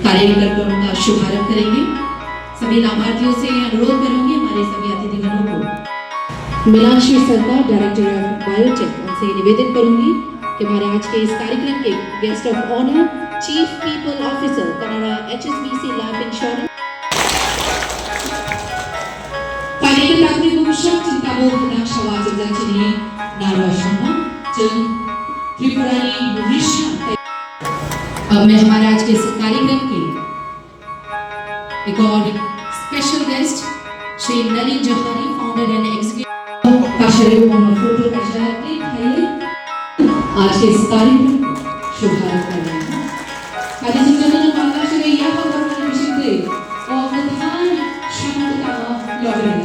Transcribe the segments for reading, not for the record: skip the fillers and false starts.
कार्यक्रम का शुभारंभ करेंगे। सभी लाभार्थियों से अनुरोध करूंगी हमारे सभी अतिथिगणों को। मीनाक्षी सरकार, डायरेक्टर ऑफ बायोटेक, उनसे निवेदन करूंगी कि हमारे आज के इस कार्यक्रम के guest of honour chief people officer Canara HSBC life insurance अब मैं हमारे आज के इस कार्यक्रम के एक और special guest Shri Nalin Johri, founder and executive का शरीर फोटो का इशारा प्लीज खाइए। आज के इस कार्यक्रम को शुभारंभ कर रहे हैं। Ladies and gentlemen, बांग्ला शरीर यह होगा विषय दे और प्रधान शांतता लॉबिंग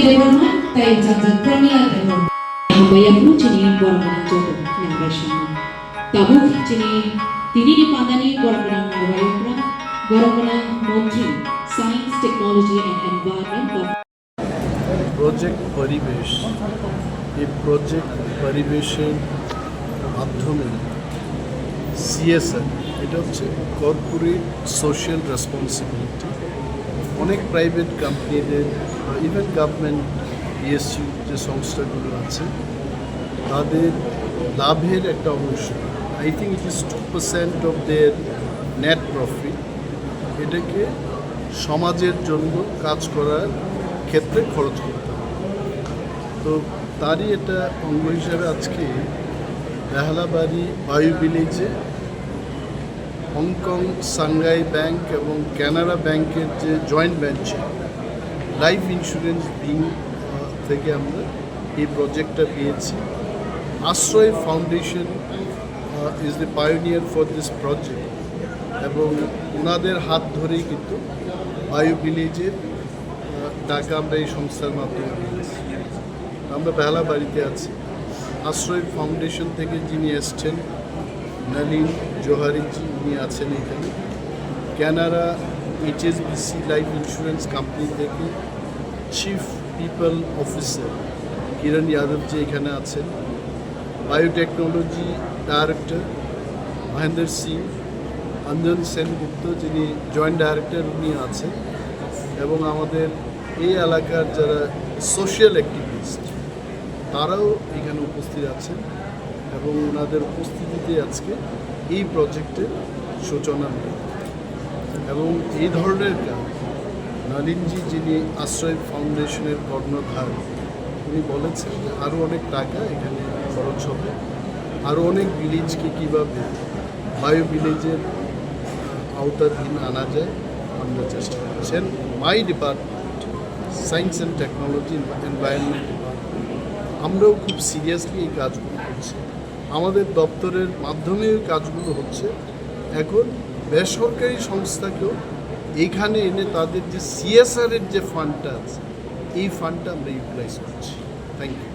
देवरमान ताई जाजन प्रमिला देवर bayapun chini boromana joto nyagashan tabuk chini tinini pandani boromana bayapura boromana montri science technology and environment project paribesh এই project পরিবেশের মাধ্যমে CSR এটা হচ্ছে কর্পোরেট সোশ্যাল রেসপন্সিবিলিটি অনেক প্রাইভেট কোম্পানিদের ইভেন গভর্নমেন্ট ESG যে সংস্থাগুলো আছে তাদের লাভের একটা অংশ I think it is 2% of their net profit এটাকে সমাজের জন্য কাজ করার ক্ষেত্রে খরচ করতে হবে। তো তারই এটা অঙ্গ হিসাবে আজকে বেহালাবাড়ি বায়ু ভিলেজে হংকং সাংহাই ব্যাংক এবং কানাড়া ব্যাংকের যে joint venture life insurance being থেকে আমরা এই প্রজেক্টটা পেয়েছি। আশ্রয় foundation is the pioneer for this project এবং ওনাদের হাত ধরেই কিন্তু বায়ু ভিলেজের টাকা আমরা এই সংস্থার মাধ্যমে পেয়েছি। আমরা বেহালাবাড়িতে আছি। আশ্রয় ফাউন্ডেশন থেকে যিনি এসছেন নলিন জোহারিজি উনি আছেন এখানে। Canara HSBC life insurance company থেকে chief people officer Kiran Yadavji এখানে আছেন। বায়োটেকনোলজি ডাইরেক্টর মহেন্দ্র সিং, অঞ্জন সেনগুপ্ত যিনি জয়েন্ট ডাইরেক্টর উনি আছেন এবং আমাদের এই এলাকার যারা সোশ্যাল অ্যাক্টিভিস্ট তারাও এখানে উপস্থিত আছেন এবং ওনাদের উপস্থিতিতে আজকে এই প্রজেক্টের সূচনা হয় এবং এই ধরনের কাজ নলিনজি যিনি আশ্রয় ফাউন্ডেশনের কর্ণধার উনি বলেছেন যে আরও অনেক টাকা এখানে খরচ হবে, আরও অনেক ভিলেজকে কীভাবে বায়ো ভিলেজের আওতাধীন আনা যায় আমরা চেষ্টা করছেন। মাই department science and technology environment department আমরাও খুব সিরিয়াসলি এই কাজগুলো করছি। আমাদের দপ্তরের মাধ্যমে এই কাজগুলো হচ্ছে। এখন বেসরকারি সংস্থাকেও এইখানে এনে তাদের যে CSR-এর যে ফান্ডটা আছে এই ফান্ডটা আমরা ইউটিলাইজ করছি। Thank you.